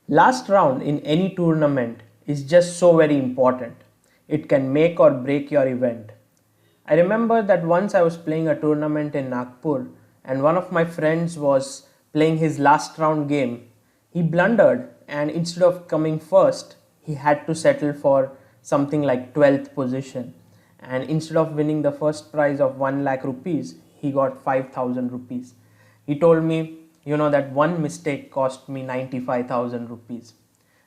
Last round in any tournament is just so very important. It can make or break your event. I remember that once I was playing a tournament in Nagpur and one of my friends was playing his last round game. He blundered and instead of coming first, he had to settle for something like 12th position. And instead of winning the first prize of 1 lakh rupees, he got 5,000 rupees. He told me, that one mistake cost me 95,000 rupees.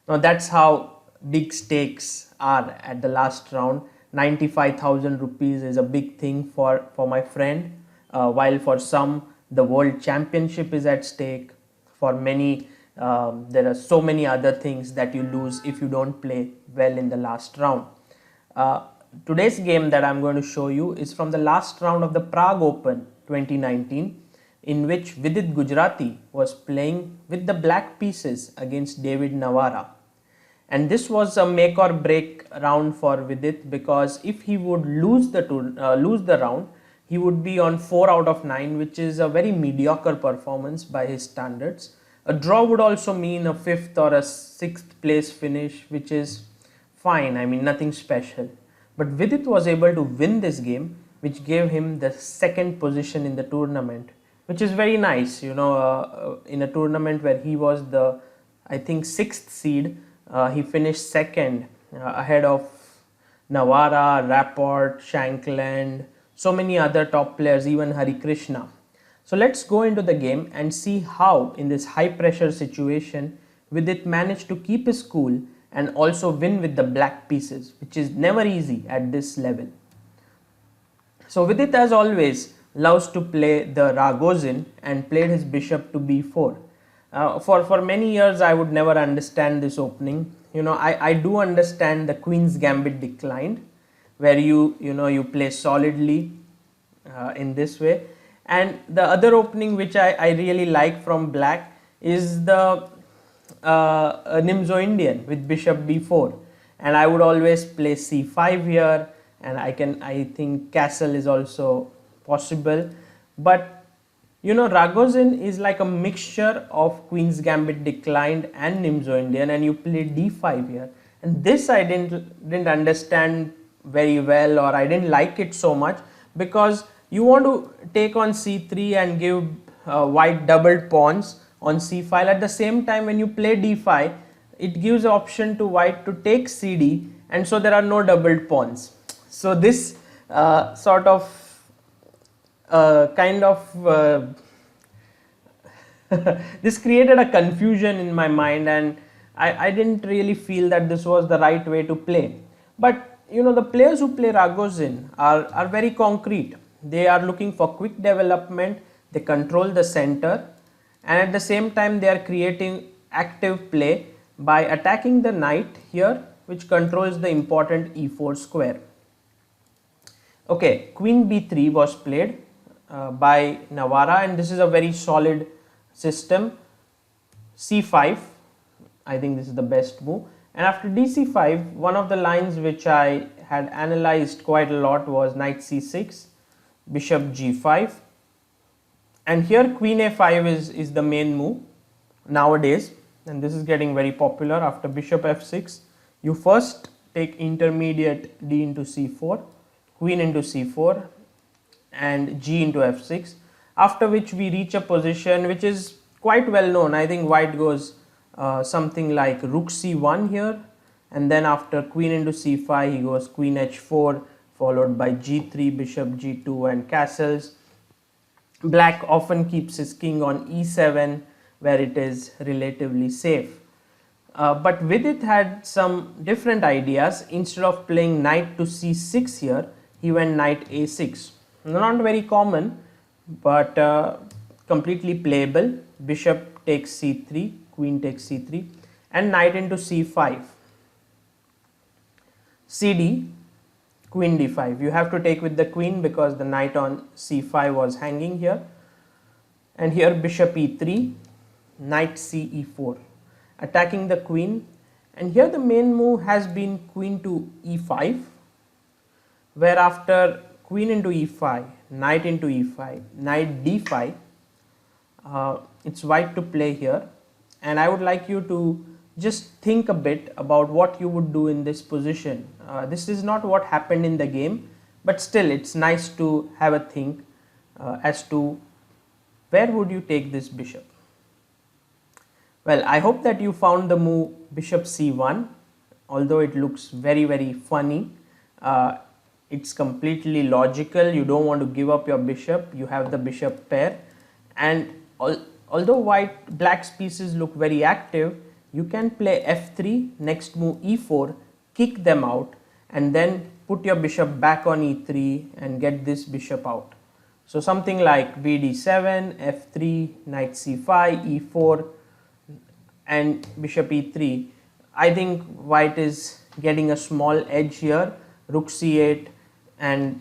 Now that's how big stakes are at the last round. 95,000 rupees is a big thing for my friend, while for some the world championship is at stake. For many, there are so many other things that you lose if you don't play well in the last round. Today's game that I'm going to show you is from the last round of the Prague Open 2019, in which Vidit Gujrathi was playing with the black pieces against David Navara. And this was a make or break round for Vidit, because if he would lose the round, he would be on 4 out of 9, which is a very mediocre performance by his standards. A draw would also mean a 5th or a 6th place finish, which is fine, I mean nothing special. But Vidit was able to win this game, which gave him the 2nd position in the tournament, which is very nice, in a tournament where he was the, I think, 6th seed. He finished 2nd, ahead of Navara, Rapport, Shankland, so many other top players, even Hari Krishna. So let's go into the game and see how in this high pressure situation Vidit managed to keep his cool and also win with the black pieces, which is never easy at this level. So Vidit, as always, loves to play the Ragozin and played his bishop to b4. For many years I would never understand this opening. I do understand the Queen's Gambit declined, where you play solidly in this way. And the other opening which I really like from black is the Nimzo Indian with bishop b4, and I would always play c5 here, and I think castle is also possible. But Ragozin is like a mixture of Queen's Gambit declined and Nimzo Indian, and you play d5 here, and this I didn't understand very well, or I didn't like it so much, because you want to take on c3 and give white doubled pawns on c5. At the same time, when you play d5, it gives option to white to take cd, and so there are no doubled pawns. So this sort of this created a confusion in my mind, and I didn't really feel that this was the right way to play. But the players who play Ragozin are very concrete. They are looking for quick development, they control the center, and at the same time they are creating active play by attacking the knight here, which controls the important e4 square. Okay, Queen b3 was played by Navara, and this is a very solid system. c5, I think this is the best move. And after dc5, one of the lines which I had analyzed quite a lot was knight c6, bishop g5, and here queen a5 is the main move nowadays, and this is getting very popular. After bishop f6, you first take intermediate d into c4, queen into c4, and g into f6, after which we reach a position which is quite well known. I think white goes something like rook c1 here, and then after queen into c5 he goes queen h4, followed by g3, bishop g2, and castles. Black often keeps his king on e7, where it is relatively safe. But Vidit had some different ideas. Instead of playing knight to c6 here, he went knight a6. Not very common, but completely playable. Bishop takes c3, queen takes c3, and knight into c5. cd, queen d5. You have to take with the queen because the knight on c5 was hanging here. And here bishop e3, knight c e4, attacking the queen. And here the main move has been queen to e5, where after queen into e5, knight into e5, knight d5, it's white to play here. And I would like you to just think a bit about what you would do in this position. This is not what happened in the game, but still it's nice to have a think as to where would you take this bishop. Well, I hope that you found the move bishop c1, although it looks very funny. It's completely logical. You don't want to give up your bishop. You have the bishop pair, and although black's pieces look very active, you can play f3, next move e4, kick them out, and then put your bishop back on e3 and get this bishop out. So something like bd7, f3, knight c5, e4, and bishop e3. I think white is getting a small edge here. Rook c8, and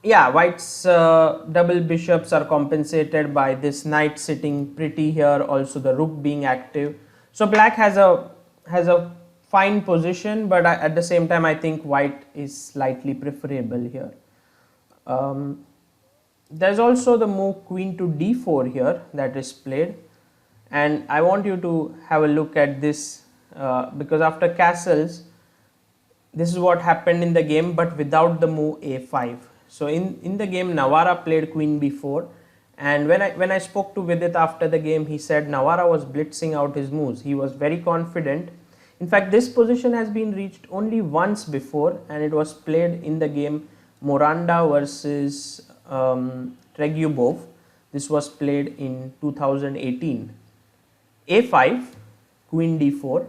yeah, white's double bishops are compensated by this knight sitting pretty here, also the rook being active. So black has a fine position, but at the same time I think white is slightly preferable here. There's also the move queen to d4 here that is played, and I want you to have a look at this because after castles, this is what happened in the game, but without the move a5. So in the game, Navara played queen b4, and when I spoke to Vidit after the game, he said Navara was blitzing out his moves. He was very confident. In fact, this position has been reached only once before, and it was played in the game Moranda versus Tregubov. This was played in 2018. a5, queen d4.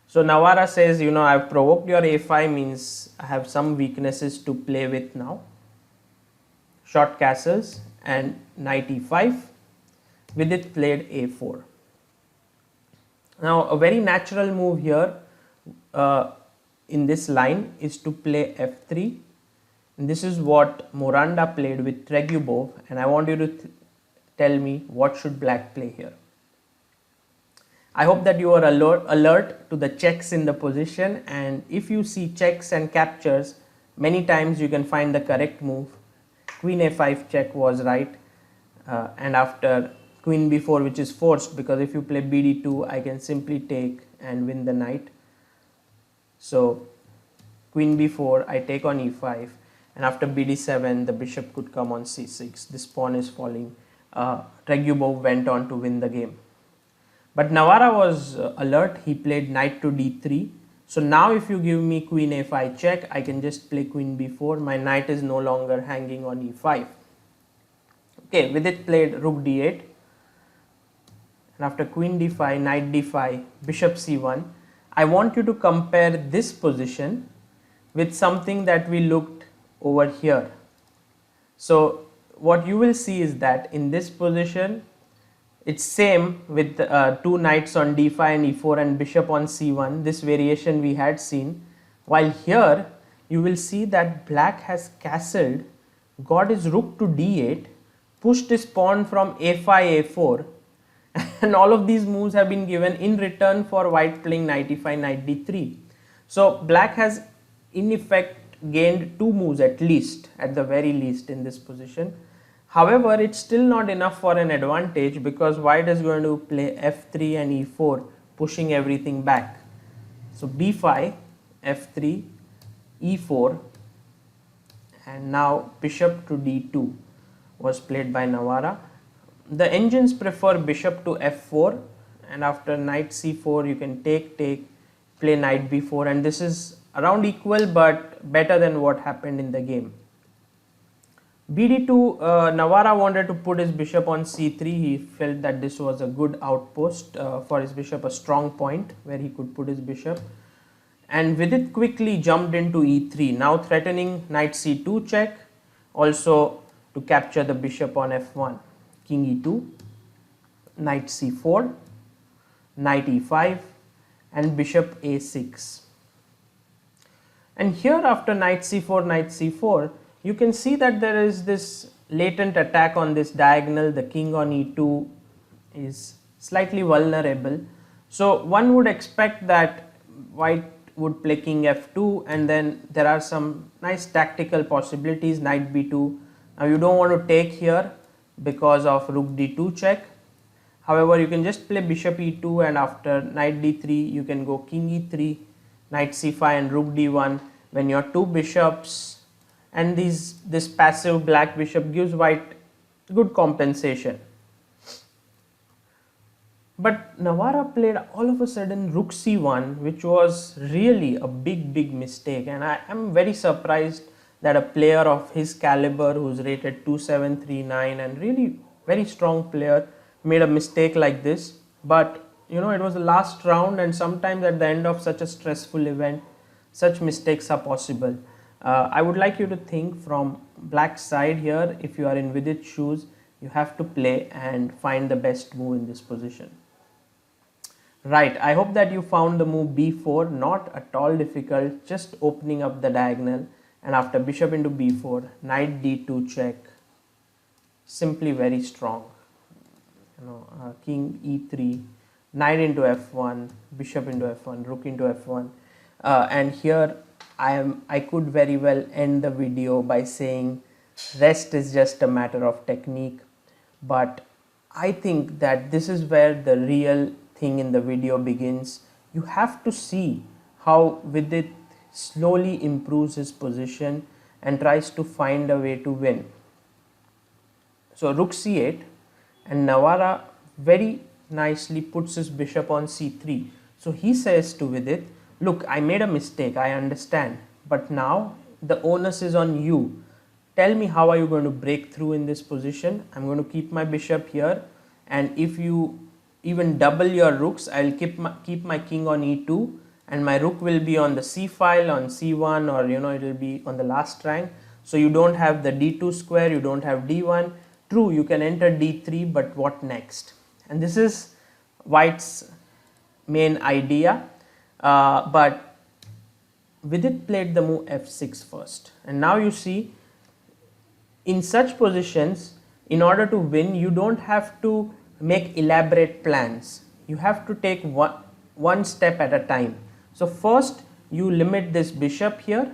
So Navara says, you know, I've provoked your a5, means I have some weaknesses to play with now. Short castles and knight e5. Vidit played a4. Now a very natural move here in this line is to play f3. And this is what Moranda played with Tregubov, and I want you to tell me what should black play here. I hope that you are alert to the checks in the position, and if you see checks and captures, many times you can find the correct move. Queen a5 check was right, and after queen b4, which is forced, because if you play bd2, I can simply take and win the knight. So queen b4, I take on e5, and after bd7, the bishop could come on c6. This pawn is falling. Tregubov went on to win the game. But Navara was alert. He played knight to d3. So now if you give me queen a5 check, I can just play queen b4. My knight is no longer hanging on e5. Okay, Vidit played rook d8. And after queen d5, knight d5, bishop c1, I want you to compare this position with something that we looked over here. So what you will see is that in this position, it's same with two knights on d5 and e4 and bishop on c1, this variation we had seen. While here you will see that black has castled, got his rook to d8, pushed his pawn from a5, a4, and all of these moves have been given in return for white playing knight e5, knight d3. So black has in effect gained two moves at least, at the very least in this position. However, it's still not enough for an advantage because white is going to play f3 and e4, pushing everything back. So b5, f3, e4, and now bishop to d2 was played by Navara. The engines prefer bishop to f4, and after knight c4 you can take, play knight b4, and this is around equal but better than what happened in the game. bd2, Navara wanted to put his bishop on c3. He felt that this was a good outpost for his bishop, a strong point where he could put his bishop. And Vidit quickly jumped into e3, now threatening knight c2 check, also to capture the bishop on f1. King e2, knight c4, knight e5, and bishop a6. And here after knight c4, you can see that there is this latent attack on this diagonal. The king on e2 is slightly vulnerable. So one would expect that white would play king f2, and then there are some nice tactical possibilities, knight b2. Now you don't want to take here because of rook d2 check. However, you can just play bishop e2, and after knight d3 you can go king e3, knight c5 and rook d1 when your two bishops, and this passive black bishop gives white good compensation. But Navara played all of a sudden rook c1, which was really a big mistake, and I am very surprised that a player of his caliber, who's rated 2739 and really very strong player, made a mistake like this. But you know, it was the last round, and sometimes at the end of such a stressful event, such mistakes are possible. I would like you to think from black side here. If you are in Vidit's shoes, you have to play and find the best move in this position. Right, I hope that you found the move b4 not at all difficult, just opening up the diagonal, and after bishop into b4, knight d2 check, simply very strong. You know, king e3, knight into f1, bishop into f1, rook into f1, and here I could very well end the video by saying rest is just a matter of technique, but I think that this is where the real thing in the video begins. You have to see how Vidit slowly improves his position and tries to find a way to win. So rook c8, and Navara very nicely puts his bishop on c3. So he says to Vidit, look, I made a mistake, I understand, but now the onus is on you. Tell me, how are you going to break through in this position? I'm going to keep my bishop here, and if you even double your rooks, I'll keep my king on e2, and my rook will be on the c file, on c1, or you know, it will be on the last rank. So you don't have the d2 square, you don't have d1. True, you can enter d3, but what next? And this is white's main idea, but Vidit played the move f6 first, and now you see, in such positions, in order to win, you don't have to make elaborate plans. You have to take one step at a time. So first you limit this bishop here,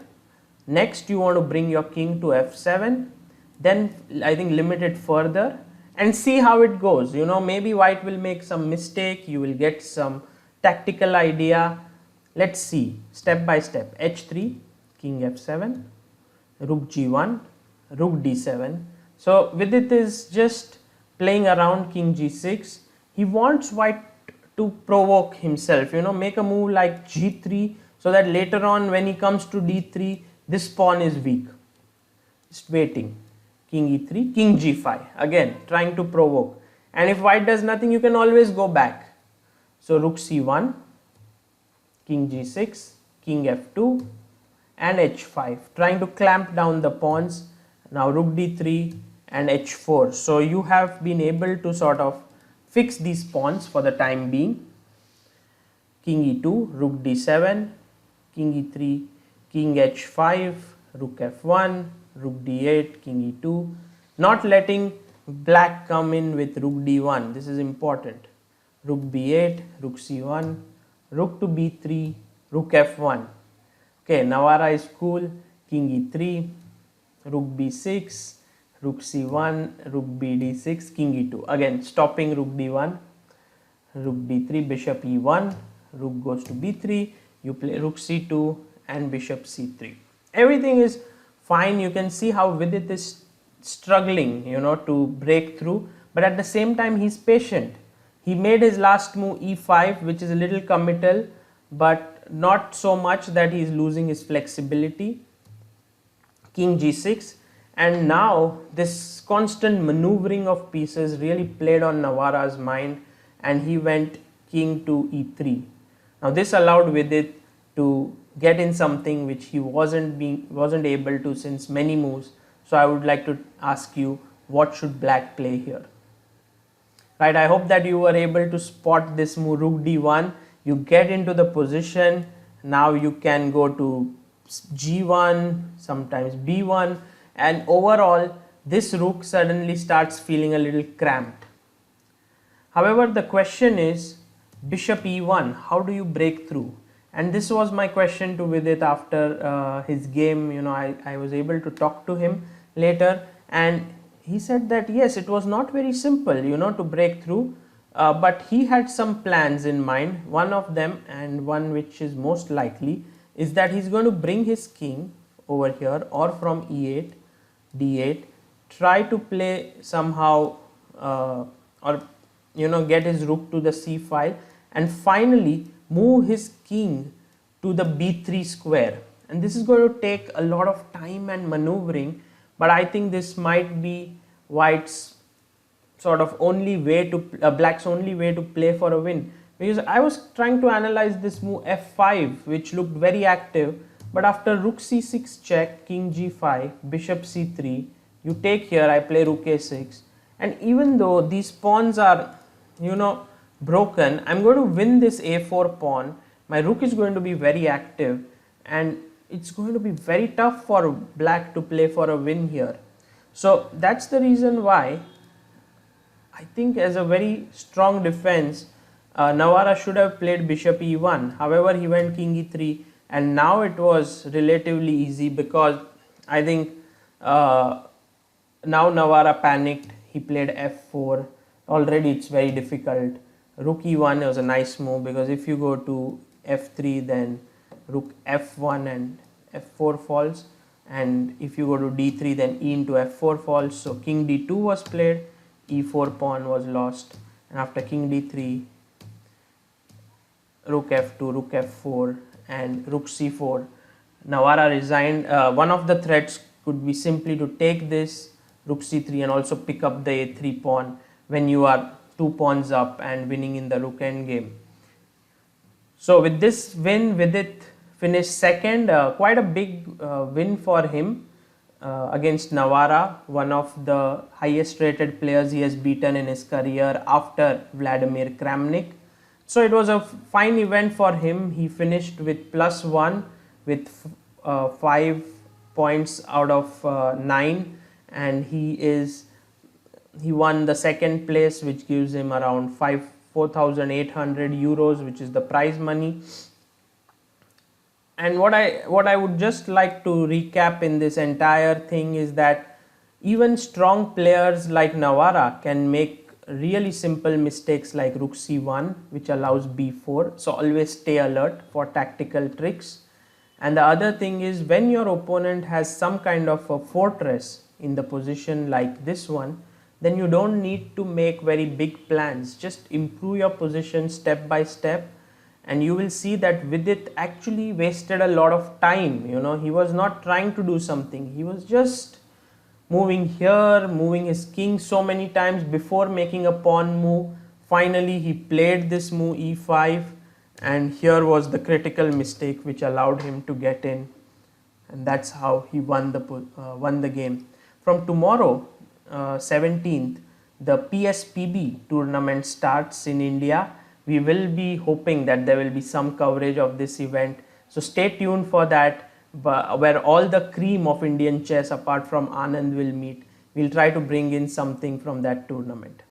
next you want to bring your king to f7, then I think limit it further and see how it goes. You know, maybe white will make some mistake, you will get some tactical idea. Let's see step by step. h3, king f7, rook g1, rook d7. So Vidit is just playing around king g6. He wants white to provoke himself, you know, make a move like g3, so that later on when he comes to d3, this pawn is weak. Just waiting. King e3, king g5, again trying to provoke, and if white does nothing, you can always go back. So rook c1, king g6, king f2 and h5, trying to clamp down the pawns. Now rook d3 and h4. So you have been able to sort of fix these pawns for the time being. King e2, rook d7, king e3, king h5, rook f1, rook d8, king e2, not letting black come in with rook d1. This is important. Rook b8, rook c1, rook to b3, rook f1. Okay, Navara is cool. King e3, rook b6, rook c1, rook bd6, king e2. Again stopping rook d1, rook b3, bishop e1, rook goes to b3, you play rook c2 and bishop c3. Everything is fine. You can see how Vidit is struggling, you know, to break through, but at the same time he's patient. He made his last move e5, which is a little committal, but not so much that he is losing his flexibility. King g6, and now this constant maneuvering of pieces really played on Navara's mind, and he went king to e3. Now this allowed Vidit to get in something which he wasn't able to since many moves. So I would like to ask you, what should black play here? Right, I hope that you were able to spot this move, rook d1. You get into the position. Now you can go to g1, sometimes b1, and overall this rook suddenly starts feeling a little cramped. However, the question is bishop e1, how do you break through? And this was my question to Vidit after his game. You know, I was able to talk to him later, and he said that yes, it was not very simple, you know, to break through. but he had some plans in mind. One of them, and one which is most likely, is that he's going to bring his king over here, or from e8, d8, try to play somehow or get his rook to the c file, and finally move his king to the b3 square. And this is going to take a lot of time and maneuvering, but I think this might be white's sort of only way to black's only way to play for a win, because I was trying to analyze this move f5, which looked very active, but after rook c6 check, king g5, bishop c3, you take here, I play rook a6, and even though these pawns are broken, I'm going to win this a4 pawn. My rook is going to be very active, and it's going to be very tough for black to play for a win here. So that's the reason why I think, as a very strong defense, Navara should have played bishop e1. However, he went king e3, and now it was relatively easy, because I think now Navara panicked. He played f4. Already it's very difficult. Rook e1 was a nice move, because if you go to f3, then rook f1 and f4 falls, and if you go to d3, then e into f4 falls. So king d2 was played, e4 pawn was lost, and after king d3, rook f2, rook f4, and rook c4, Navara resigned. One of the threats could be simply to take this rook c3 and also pick up the a3 pawn when you are 2 pawns up and winning in the rook endgame. So with this win, Vidit finished second, quite a big win for him against Navara, one of the highest rated players he has beaten in his career after Vladimir Kramnik. So it was a fine event for him. He finished with +1 with 5 points out of 9, and he won the second place, which gives him around 4,800 euros, which is the prize money. And what I would just like to recap in this entire thing is that even strong players like Navara can make really simple mistakes like rook c1, which allows b4. So always stay alert for tactical tricks. And the other thing is, when your opponent has some kind of a fortress in the position like this one, then you don't need to make very big plans. Just improve your position step by step, and you will see that Vidit actually wasted a lot of time. He was not trying to do something. He was just moving here, moving his king so many times before making a pawn move. Finally, he played this move e5, and here was the critical mistake which allowed him to get in, and that's how he won the game. From tomorrow, 17th, the PSPB tournament starts in India. We will be hoping that there will be some coverage of this event, so stay tuned for that, where all the cream of Indian chess apart from Anand will meet. We'll try to bring in something from that tournament.